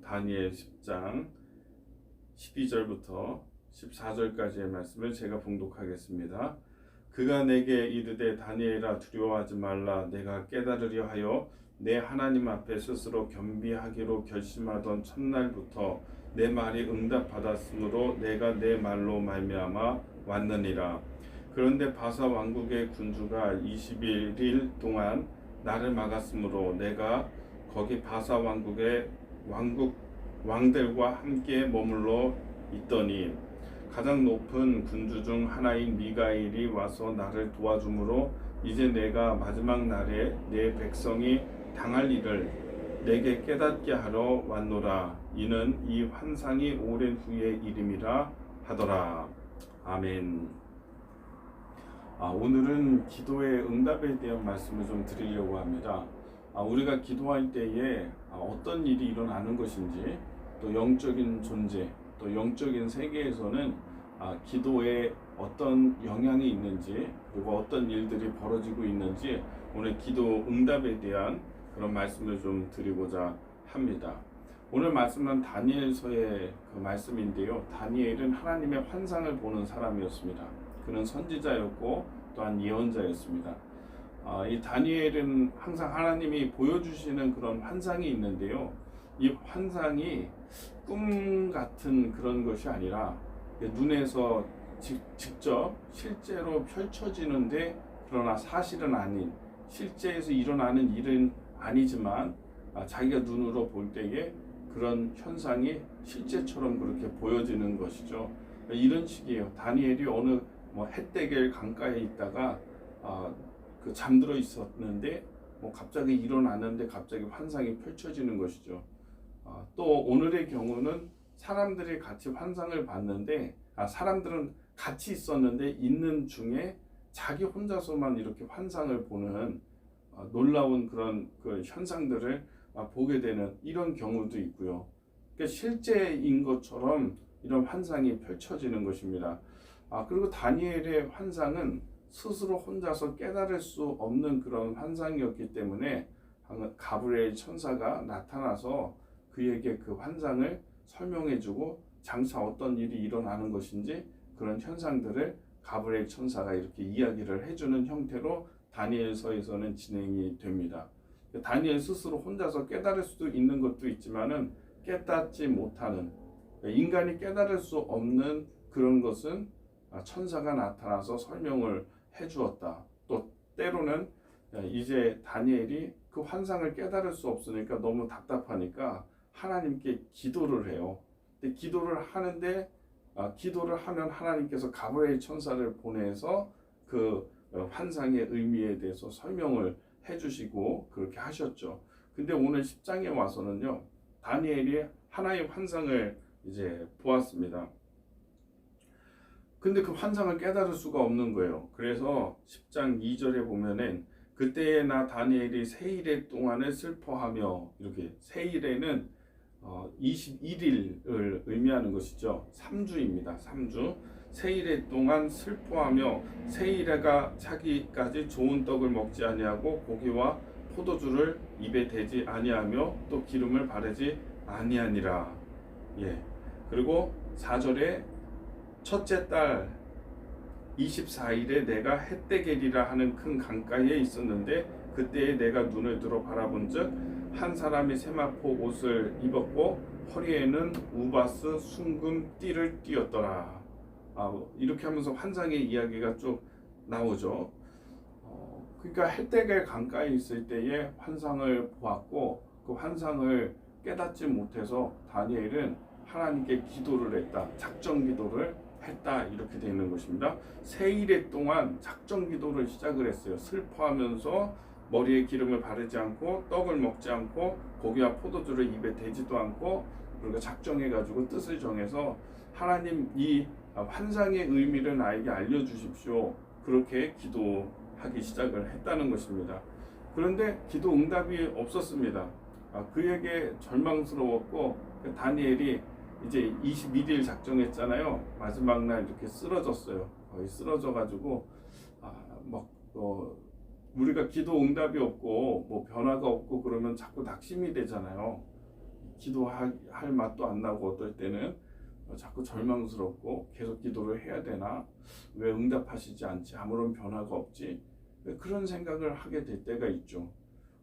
다니엘 10장 12절부터 14절까지의 말씀을 제가 봉독하겠습니다. 그가 내게 이르되 다니엘아 두려워하지 말라. 내가 깨달으려 하여 내 하나님 앞에 스스로 겸비하기로 결심하던 첫날부터 내 말이 응답받았으므로 내가 내 말로 말미암아 왔느니라. 그런데 바사 왕국의 군주가 21일 동안 나를 막았으므로 내가 거기 바사 왕국의 왕들과 함께 머물러 있더니 가장 높은 군주 중 하나인 미가엘이 와서 나를 도와주므로 이제 내가 마지막 날에 내 백성이 당할 일을 내게 깨닫게 하러 왔노라. 이는 이 환상이 오랜 후의 일임이라 하더라. 아멘. 오늘은 기도의 응답에 대한 말씀을 좀 드리려고 합니다. 우리가 기도할 때에 어떤 일이 일어나는 것인지, 또 영적인 존재, 또 영적인 세계에서는 기도에 어떤 영향이 있는지, 그리고 어떤 일들이 벌어지고 있는지 오늘 기도 응답에 대한 그런 말씀을 좀 드리고자 합니다. 오늘 말씀은 다니엘서의 그 말씀인데요. 다니엘은 하나님의 환상을 보는 사람이었습니다. 그는 선지자였고 또한 예언자였습니다. 이 다니엘은 항상 하나님이 보여주시는 그런 환상이 있는데요. 이 환상이 꿈 같은 그런 것이 아니라 눈에서 직접 실제로 펼쳐지는데, 그러나 사실은 아닌, 실제에서 일어나는 일은 아니지만 자기가 눈으로 볼 때에 그런 현상이 실제처럼 그렇게 보여지는 것이죠. 이런 식이에요. 다니엘이 어느 헷대겔 강가에 있다가 잠들어 있었는데 갑자기 일어났는데 갑자기 환상이 펼쳐지는 것이죠. 또 오늘의 경우는 사람들이 같이 환상을 봤는데 사람들은 같이 있었는데 있는 중에 자기 혼자서만 이렇게 환상을 보는 놀라운 그런 그 현상들을 보게 되는 이런 경우도 있고요. 그러니까 실제인 것처럼 이런 환상이 펼쳐지는 것입니다. 그리고 다니엘의 환상은 스스로 혼자서 깨달을 수 없는 그런 환상이었기 때문에 가브리엘 천사가 나타나서 그에게 그 환상을 설명해주고 장차 어떤 일이 일어나는 것인지 그런 현상들을 가브리엘 천사가 이렇게 이야기를 해주는 형태로 다니엘서에서는 진행이 됩니다. 다니엘 스스로 혼자서 깨달을 수도 있는 것도 있지만은 깨닫지 못하는, 인간이 깨달을 수 없는 그런 것은 천사가 나타나서 설명을 해주었다. 또 때로는 이제 다니엘이 그 환상을 깨달을 수 없으니까 너무 답답하니까 하나님께 기도를 해요. 근데 기도를 하는데 기도를 하면 하나님께서 가브리엘 천사를 보내서 그 환상의 의미에 대해서 설명을 해주시고 그렇게 하셨죠. 근데 오늘 10장에 와서는요, 다니엘이 하나의 환상을 이제 보았습니다. 근데 그 환상을 깨달을 수가 없는 거예요. 그래서 10장 2절에 보면은 그때에 나 다니엘이 세일의 동안을 슬퍼하며, 이렇게 세일에는 21일을 의미하는 것이죠. 3주입니다. 3주. 세일의 동안 슬퍼하며 세일에가 차기까지 좋은 떡을 먹지 아니하고 고기와 포도주를 입에 대지 아니하며 또 기름을 바르지 아니하니라. 그리고 4절에 첫째 달 24일에 내가 헷데겔이라 하는 큰 강가에 있었는데 그때에 내가 눈을 들어 바라본즉 한 사람이 세마포 옷을 입었고 허리에는 우바스 순금 띠를 띠었더라. 이렇게 하면서 환상의 이야기가 쭉 나오죠. 그러니까 헷데겔 강가에 있을 때에 환상을 보았고 그 환상을 깨닫지 못해서 다니엘은 하나님께 기도를 했다. 작정 기도를 했다. 이렇게 되는 것입니다. 세일의 동안 작정 기도를 시작을 했어요. 슬퍼하면서 머리에 기름을 바르지 않고 떡을 먹지 않고 고기와 포도주를 입에 대지도 않고, 그리고 작정해가지고 뜻을 정해서 하나님 이 환상의 의미를 나에게 알려주십시오. 그렇게 기도하기 시작을 했다는 것입니다. 그런데 기도 응답이 없었습니다. 그에게 절망스러웠고 다니엘이 이제 21일 작정했잖아요. 마지막 날 이렇게 쓰러졌어요. 거의 쓰러져가지고 우리가 기도 응답이 없고 변화가 없고 그러면 자꾸 낙심이 되잖아요. 기도할 맛도 안 나고 어떨 때는 자꾸 절망스럽고 계속 기도를 해야 되나? 왜 응답하시지 않지? 아무런 변화가 없지? 그런 생각을 하게 될 때가 있죠.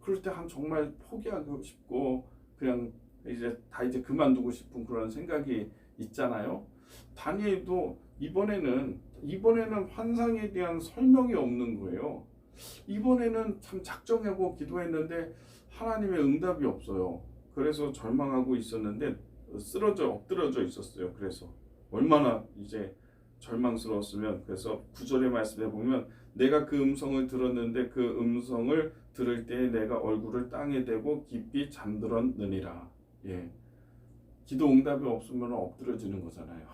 그럴 때 정말 포기하고 싶고 그냥 이제 그만두고 싶은 그런 생각이 있잖아요. 다니엘도 이번에는 환상에 대한 설명이 없는 거예요. 이번에는 참 작정하고 기도했는데 하나님의 응답이 없어요. 그래서 절망하고 있었는데 엎드러져 있었어요. 그래서 얼마나 이제 절망스러웠으면. 그래서 9절의 말씀에 보면 내가 그 음성을 들었는데 그 음성을 들을 때에 내가 얼굴을 땅에 대고 깊이 잠들었느니라. 예, 기도 응답이 없으면 엎드러지는 거잖아요.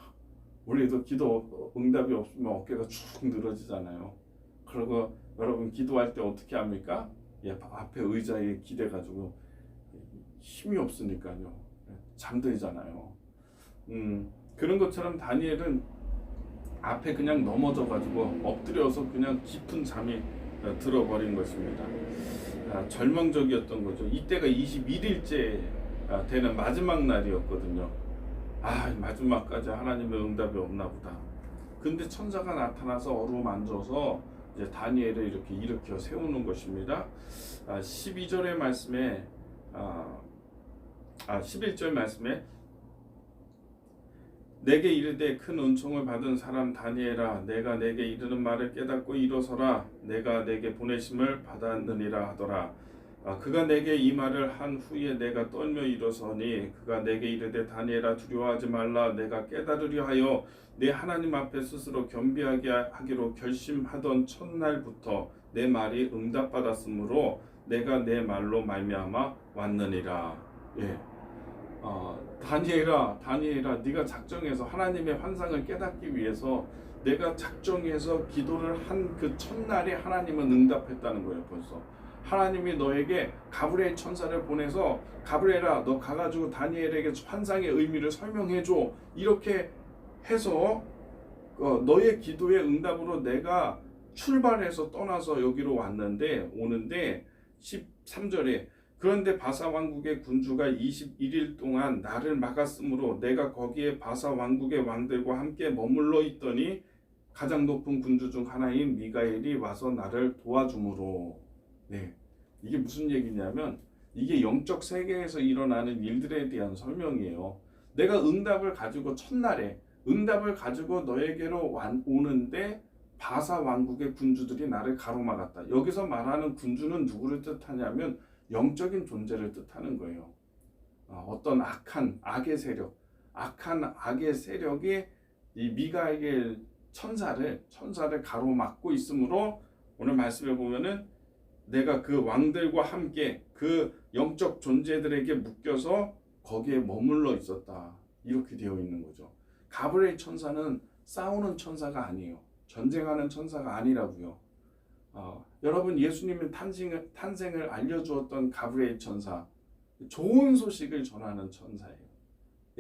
우리도 기도 응답이 없으면 어깨가 쭉 늘어지잖아요. 그리고 여러분 기도할 때 어떻게 합니까? 예, 앞에 의자에 기대가지고 힘이 없으니까요. 잠들잖아요. 그런 것처럼 다니엘은 앞에 그냥 넘어져가지고 엎드려서 그냥 깊은 잠이 들어버린 것입니다. 절망적이었던 거죠. 이때가 21일째 되는 마지막 날이었거든요. 마지막까지 하나님의 응답이 없나 보다. 근데 천사가 나타나서 어루만져서 이제 다니엘을 이렇게 일으켜 세우는 것입니다. 12절의 말씀에 11절 말씀에 내게 이르되 큰 은총을 받은 사람 다니엘아 내가 내게 이르는 말을 깨닫고 일어서라 내가 내게 보내심을 받았느니라 하더라. 그가 내게 이 말을 한 후에 내가 떨며 일어서니 그가 내게 이르되 다니엘아 두려워하지 말라 내가 깨달으려 하여 내 하나님 앞에 스스로 겸비하게 하기로 결심하던 첫날부터 내 말이 응답받았으므로 내가 내 말로 말미암아 왔느니라. 예. 다니엘아 네가 작정해서 하나님의 환상을 깨닫기 위해서 내가 작정해서 기도를 한 그 첫날에 하나님은 응답했다는 거예요. 벌써 하나님이 너에게 가브리엘 천사를 보내서 가브리엘아 너 가가지고 다니엘에게 환상의 의미를 설명해줘 이렇게 해서 너의 기도의 응답으로 내가 출발해서 떠나서 여기로 오는데 13절에 그런데 바사 왕국의 군주가 21일 동안 나를 막았으므로 내가 거기에 바사 왕국의 왕들과 함께 머물러 있더니 가장 높은 군주 중 하나인 미가엘이 와서 나를 도와주므로. 네, 이게 무슨 얘기냐면 이게 영적 세계에서 일어나는 일들에 대한 설명이에요. 내가 응답을 가지고 첫날에 응답을 가지고 너에게로 오는데 바사 왕국의 군주들이 나를 가로막았다. 여기서 말하는 군주는 누구를 뜻하냐면 영적인 존재를 뜻하는 거예요. 어떤 악의 세력이 이 미가엘 천사를 가로막고 있으므로 오늘 말씀에 보면은 내가 그 왕들과 함께 그 영적 존재들에게 묶여서 거기에 머물러 있었다. 이렇게 되어 있는 거죠. 가브리엘 천사는 싸우는 천사가 아니에요. 전쟁하는 천사가 아니라고요. 여러분 예수님의 탄생을 알려주었던 가브리엘 천사, 좋은 소식을 전하는 천사예요.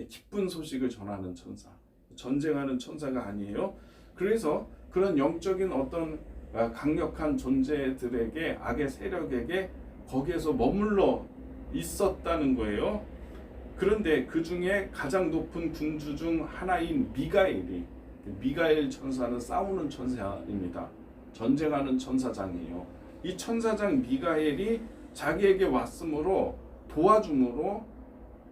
기쁜 소식을 전하는 천사, 전쟁하는 천사가 아니에요. 그래서 그런 영적인 어떤 강력한 존재들에게 악의 세력에게 거기에서 머물러 있었다는 거예요. 그런데 그 중에 가장 높은 군주 중 하나인 미가엘 천사는 싸우는 천사입니다. 전쟁하는 천사장이에요. 이 천사장 미가엘이 자기에게 왔으므로 도와줌으로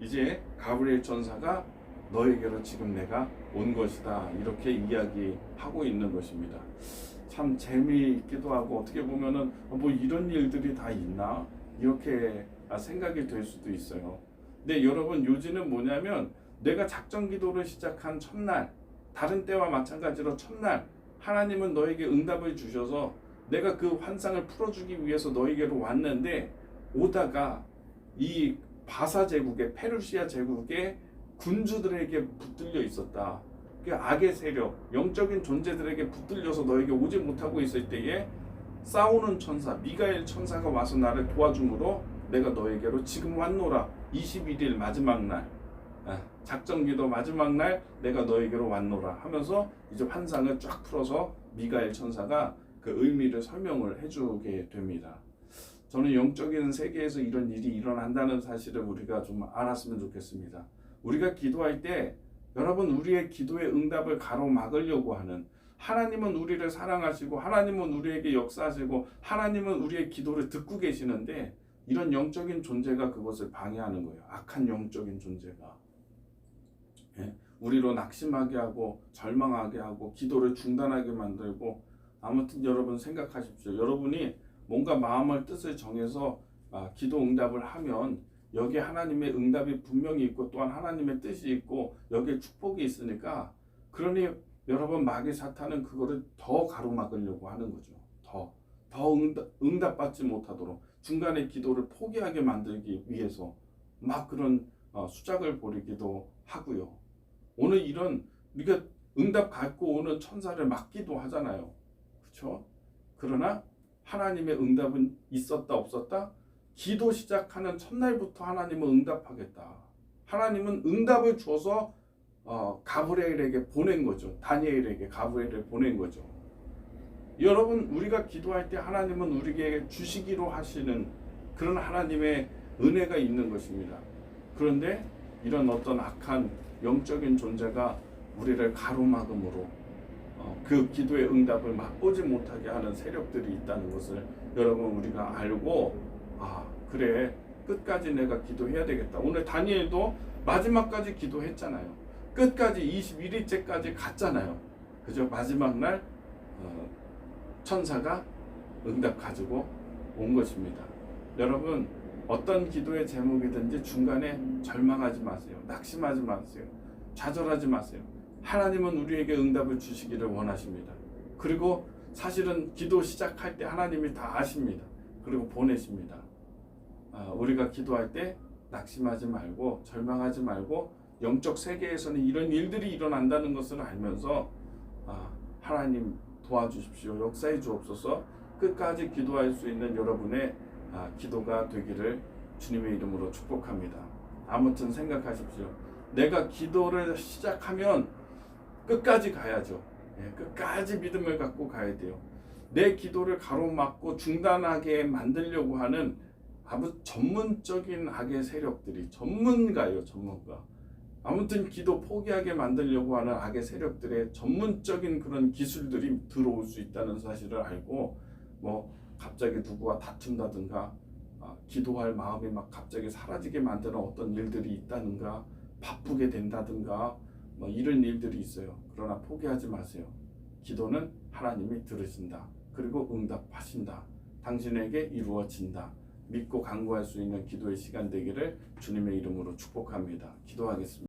이제 가브리엘 천사가 너에게로 지금 내가 온 것이다 이렇게 이야기하고 있는 것입니다. 참 재미있기도 하고 어떻게 보면은 뭐 이런 일들이 다 있나 이렇게 생각이 될 수도 있어요. 근데 여러분 요지는 뭐냐면 내가 작전 기도를 시작한 첫날, 다른 때와 마찬가지로 첫날 하나님은 너에게 응답을 주셔서 내가 그 환상을 풀어주기 위해서 너에게로 왔는데 오다가 이 바사 제국의 페르시아 제국의 군주들에게 붙들려 있었다. 그 악의 세력, 영적인 존재들에게 붙들려서 너에게 오지 못하고 있을 때에 싸우는 천사 미가엘 천사가 와서 나를 도와줌으로 내가 너에게로 지금 왔노라. 21일 마지막 날 작전기도 마지막 날 내가 너에게로 왔노라 하면서 이제 환상을 쫙 풀어서 미가엘 천사가 그 의미를 설명을 해주게 됩니다. 저는 영적인 세계에서 이런 일이 일어난다는 사실을 우리가 좀 알았으면 좋겠습니다. 우리가 기도할 때 여러분 우리의 기도의 응답을 가로막으려고 하는 하나님은 우리를 사랑하시고 하나님은 우리에게 역사하시고 하나님은 우리의 기도를 듣고 계시는데 이런 영적인 존재가 그것을 방해하는 거예요. 악한 영적인 존재가. 예? 우리로 낙심하게 하고 절망하게 하고 기도를 중단하게 만들고 아무튼 여러분 생각하십시오. 여러분이 뭔가 마음을 뜻을 정해서 기도 응답을 하면 여기에 하나님의 응답이 분명히 있고 또한 하나님의 뜻이 있고 여기에 축복이 있으니까 그러니 여러분 마귀 사탄은 그거를 더 가로막으려고 하는 거죠. 더 응답받지 못하도록 중간에 기도를 포기하게 만들기 위해서 막 그런 수작을 벌이기도 하고요. 오늘 이런 우리가 응답 갖고 오는 천사를 막기도 하잖아요. 그렇죠? 그러나 하나님의 응답은 있었다 없었다? 기도 시작하는 첫날부터 하나님은 응답하겠다. 하나님은 응답을 줘서 가브리엘에게 보낸 거죠. 다니엘에게 가브리엘을 보낸 거죠. 여러분 우리가 기도할 때 하나님은 우리에게 주시기로 하시는 그런 하나님의 은혜가 있는 것입니다. 그런데 이런 어떤 악한 영적인 존재가 우리를 가로막음으로 그 기도의 응답을 맛보지 못하게 하는 세력들이 있다는 것을 여러분 우리가 알고 그래 끝까지 내가 기도해야 되겠다. 오늘 다니엘도 마지막까지 기도했잖아요. 끝까지 21일째까지 갔잖아요. 그죠? 마지막 날 천사가 응답 가지고 온 것입니다. 여러분 어떤 기도의 제목이든지 중간에 절망하지 마세요. 낙심하지 마세요. 좌절하지 마세요. 하나님은 우리에게 응답을 주시기를 원하십니다. 그리고 사실은 기도 시작할 때 하나님이 다 아십니다. 그리고 보내십니다. 우리가 기도할 때 낙심하지 말고 절망하지 말고 영적 세계에서는 이런 일들이 일어난다는 것을 알면서 하나님 도와주십시오. 역사해 주옵소서. 끝까지 기도할 수 있는 여러분의 기도가 되기를 주님의 이름으로 축복합니다. 아무튼 생각하십시오. 내가 기도를 시작하면 끝까지 가야죠. 끝까지 믿음을 갖고 가야 돼요. 내 기도를 가로막고 중단하게 만들려고 하는 아주 전문적인 악의 세력들이 전문가예요. 전문가. 아무튼 기도 포기하게 만들려고 하는 악의 세력들의 전문적인 그런 기술들이 들어올 수 있다는 사실을 알고 갑자기 누구와 다툰다든가 기도할 마음이 막 갑자기 사라지게 만드는 어떤 일들이 있다든가 바쁘게 된다든가 이런 일들이 있어요. 그러나 포기하지 마세요. 기도는 하나님이 들으신다. 그리고 응답하신다. 당신에게 이루어진다. 믿고 간구할 수 있는 기도의 시간 되기를 주님의 이름으로 축복합니다. 기도하겠습니다.